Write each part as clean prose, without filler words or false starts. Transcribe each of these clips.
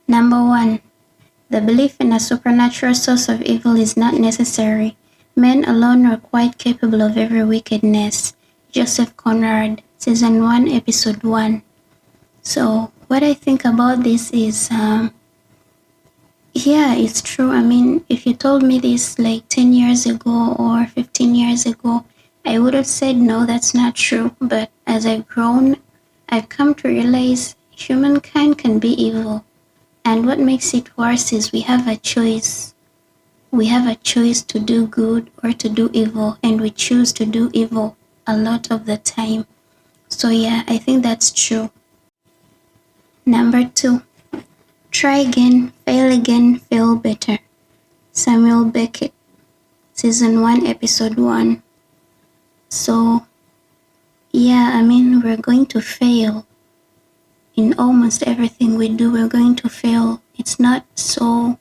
Number 1. The belief in a supernatural source of evil is not necessary. Men alone are quite capable of every wickedness. Joseph Conrad, Season 1, Episode 1. So, what I think about this is, yeah, it's true. I mean, if you told me this like 10 years ago or 15 years ago, I would have said, no, that's not true. But as I've grown, I've come to realize humankind can be evil. And what makes it worse is we have a choice. We have a choice to do good or to do evil, and we choose to do evil a lot of the time. So yeah, I think that's true. Number 2. Try again, fail better. Samuel Beckett, Season 1, Episode 1. So yeah, I mean, we're going to fail. In almost everything we do, we're going to fail. It's not so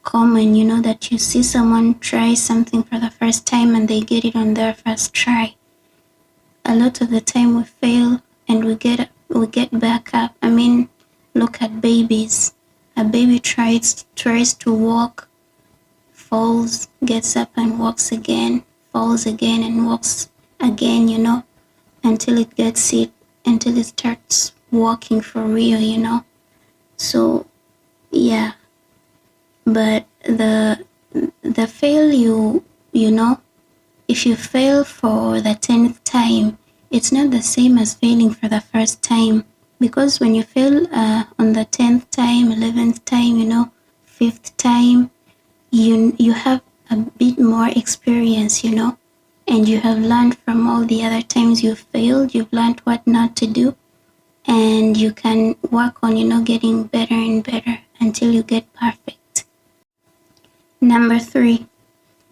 common, that you see someone try something for the first time and they get it on their first try. A lot of the time we fail and we get back up. I mean, look at babies. A baby tries to walk, falls, gets up and walks again, falls again and walks again, until it starts walking for real, So yeah, but the fail, if you fail for the 10th time, it's not the same as failing for the first time, because when you fail on the 10th time, 11th time, 5th time, you have a bit more experience, and you have learned from all the other times you failed. You've learned what not to do, and you can work on, getting better and better until you get perfect. Number 3.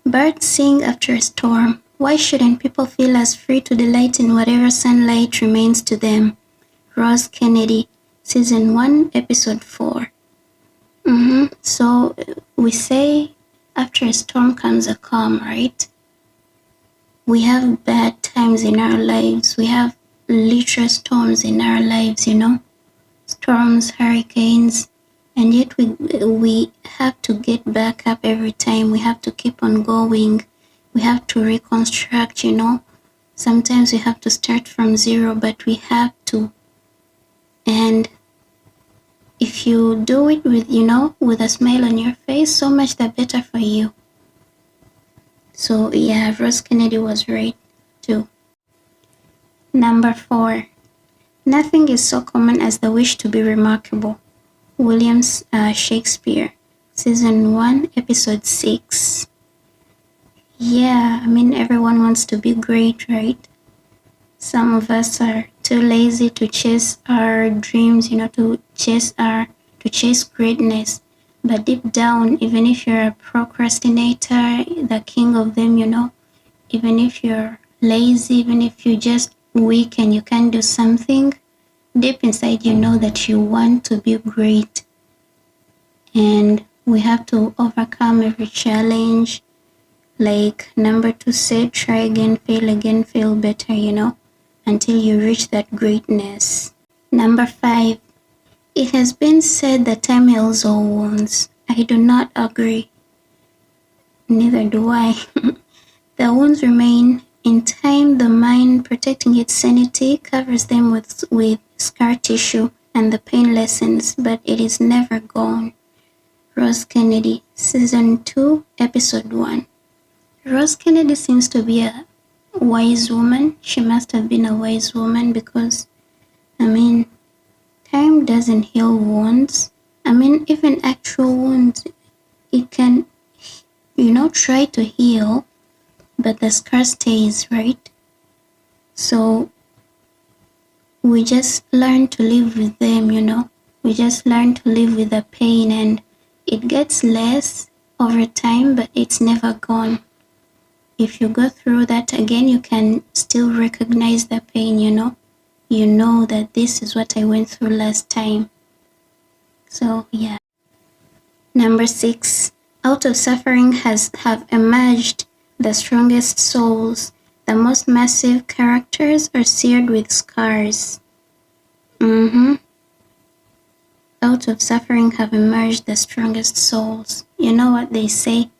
Birds sing after a storm. Why shouldn't people feel as free to delight in whatever sunlight remains to them? Ross Kennedy, Season 1, Episode 4. So we say after a storm comes a calm, right? We have bad times in our lives. We have literal storms in our lives, storms, hurricanes, and yet we have to get back up every time. We have to keep on going. We have to reconstruct, Sometimes we have to start from zero, but we have to. And if you do it with a smile on your face, so much the better for you. So yeah, Ross Kennedy was right too. Number 4. Nothing is so common as the wish to be remarkable. William Shakespeare, Season 1, Episode 6. Yeah, I mean, everyone wants to be great, right? Some of us are too lazy to chase our dreams, to chase greatness. But deep down, even if you're a procrastinator, the king of them, even if you're lazy, even if you're just weak and you can't do something, deep inside you know that you want to be great. And we have to overcome every challenge. Like number 2 said, try again, fail better, until you reach that greatness. Number 5. It has been said that time heals all wounds. I do not agree. Neither do I. The wounds remain. In time, the mind, protecting its sanity, covers them with scar tissue, and the pain lessens, but it is never gone. Ross Kennedy, Season 2, Episode 1. Ross Kennedy seems to be a wise woman. She must have been a wise woman because, time doesn't heal wounds. Even actual wounds, it can, try to heal, but the scar stays, right? So we just learn to live with them, We just learn to live with the pain, and it gets less over time, but it's never gone. If you go through that again, you can still recognize the pain, You know that this is what I went through last time. So yeah. Number 6. Out of suffering have emerged the strongest souls. The most massive characters are seared with scars. Out of suffering have emerged the strongest souls. You know what they say?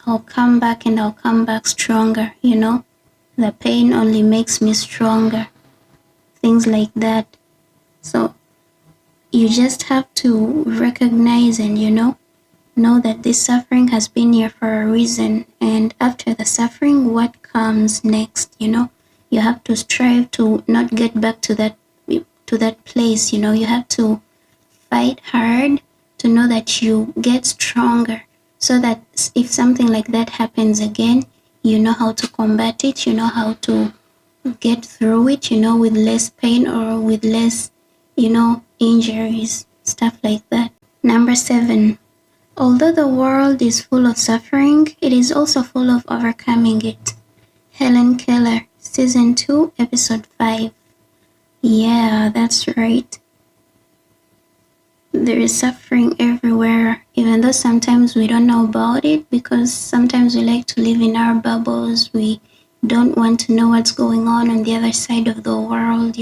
I'll come back and I'll come back stronger, you know? The pain only makes me stronger. Things like that. So you just have to recognize and, know that this suffering has been here for a reason. And after the suffering, what comes next, You have to strive to not get back to that place, You have to fight hard to know that you get stronger, so that if something like that happens again, you know how to combat it, you know how to get through it, with less pain or with less, injuries, stuff like that. Number 7, although the world is full of suffering, it is also full of overcoming it. Helen Keller, Season 2, Episode 5. Yeah, that's right. There is suffering everywhere, even though sometimes we don't know about it, because sometimes we like to live in our bubbles. We don't want to know what's going on the other side of the world,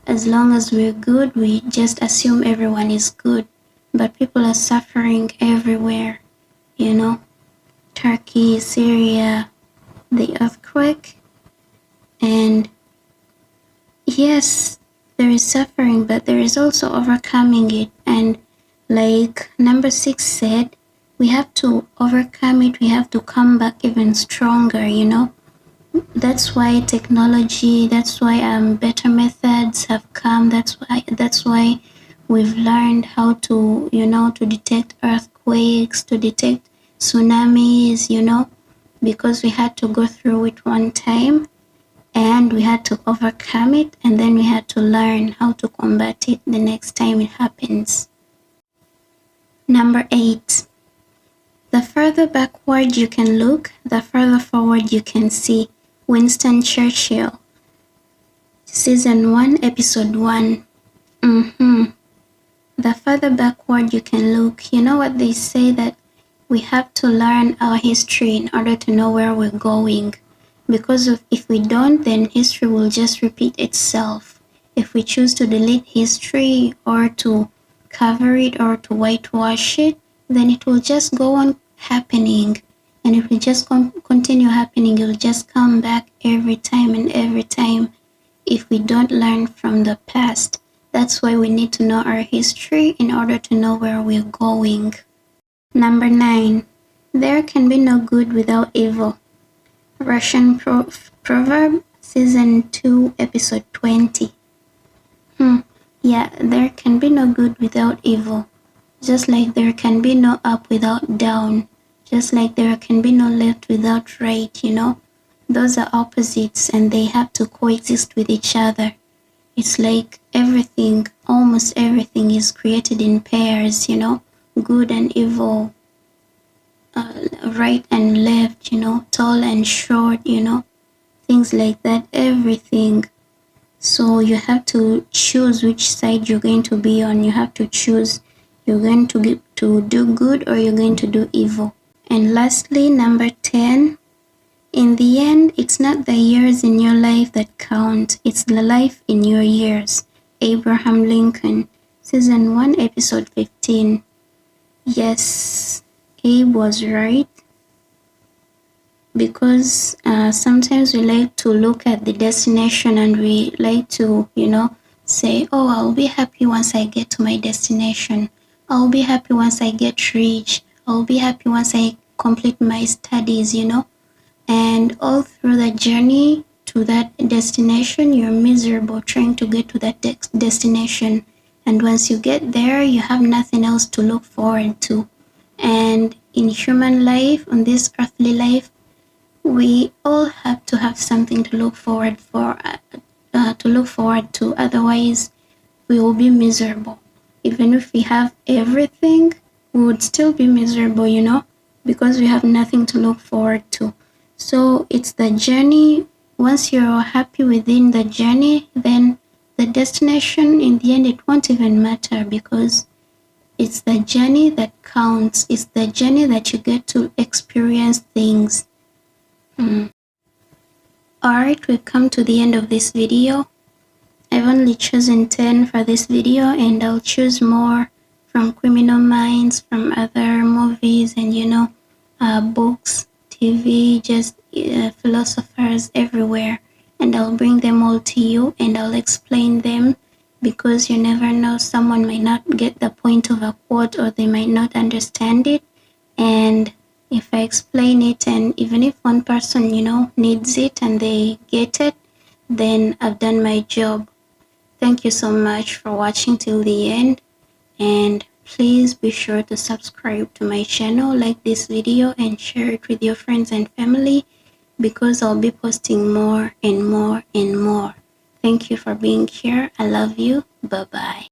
As long as we're good, we just assume everyone is good. But people are suffering everywhere, Turkey, Syria, the earthquake. And yes, there is suffering, but there is also overcoming it. And like number 6 said, we have to overcome it. We have to come back even stronger, That's why technology, that's why better methods have come. That's why we've learned how to, to detect earthquakes, to detect tsunamis, because we had to go through it one time and we had to overcome it, and then we had to learn how to combat it the next time it happens. Number 8, the further backward you can look, the further forward you can see. Winston Churchill, Season 1, Episode 1. The further backward you can look, you know what they say, that we have to learn our history in order to know where we're going. Because if we don't, then history will just repeat itself. If we choose to delete history or to cover it or to whitewash it, then it will just go on happening. And if it just continue happening, it will just come back every time and every time if we don't learn from the past. That's why we need to know our history in order to know where we're going. Number 9, there can be no good without evil. Russian proverb, Season 2, Episode 20. Yeah, there can be no good without evil. Just like there can be no up without down. Just like there can be no left without right, Those are opposites and they have to coexist with each other. It's like everything, almost everything is created in pairs, Good and evil, right and left, tall and short, Things like that, everything. So you have to choose which side you're going to be on. You have to choose, you're going to do good or you're going to do evil. And lastly, number 10, in the end, it's not the years in your life that count, it's the life in your years. Abraham Lincoln, Season 1, Episode 15. Yes, Abe was right. Because sometimes we like to look at the destination and we like to, say, oh, I'll be happy once I get to my destination. I'll be happy once I get rich. I'll be happy once I complete my studies, And all through the journey to that destination, you're miserable trying to get to that destination. And once you get there, you have nothing else to look forward to. And in human life, on this earthly life, we all have to have something to look forward to. Otherwise, we will be miserable. Even if we have everything, we would still be miserable, because we have nothing to look forward to. So it's the journey. Once you're happy within the journey, then the destination, in the end, it won't even matter, because it's the journey that counts. It's the journey that you get to experience things. Alright, we've come to the end of this video. I've only chosen 10 for this video, and I'll choose more from Criminal Minds, from other movies, and books, TV, just philosophers everywhere. And I'll bring them all to you, and I'll explain them, because you never know, someone might not get the point of a quote, or they might not understand it. And if I explain it, and even if one person, needs it and they get it, then I've done my job. Thank you so much for watching till the end, and please be sure to subscribe to my channel, like this video, and share it with your friends and family, because I'll be posting more and more and more. Thank you for being here. I love you. Bye-bye.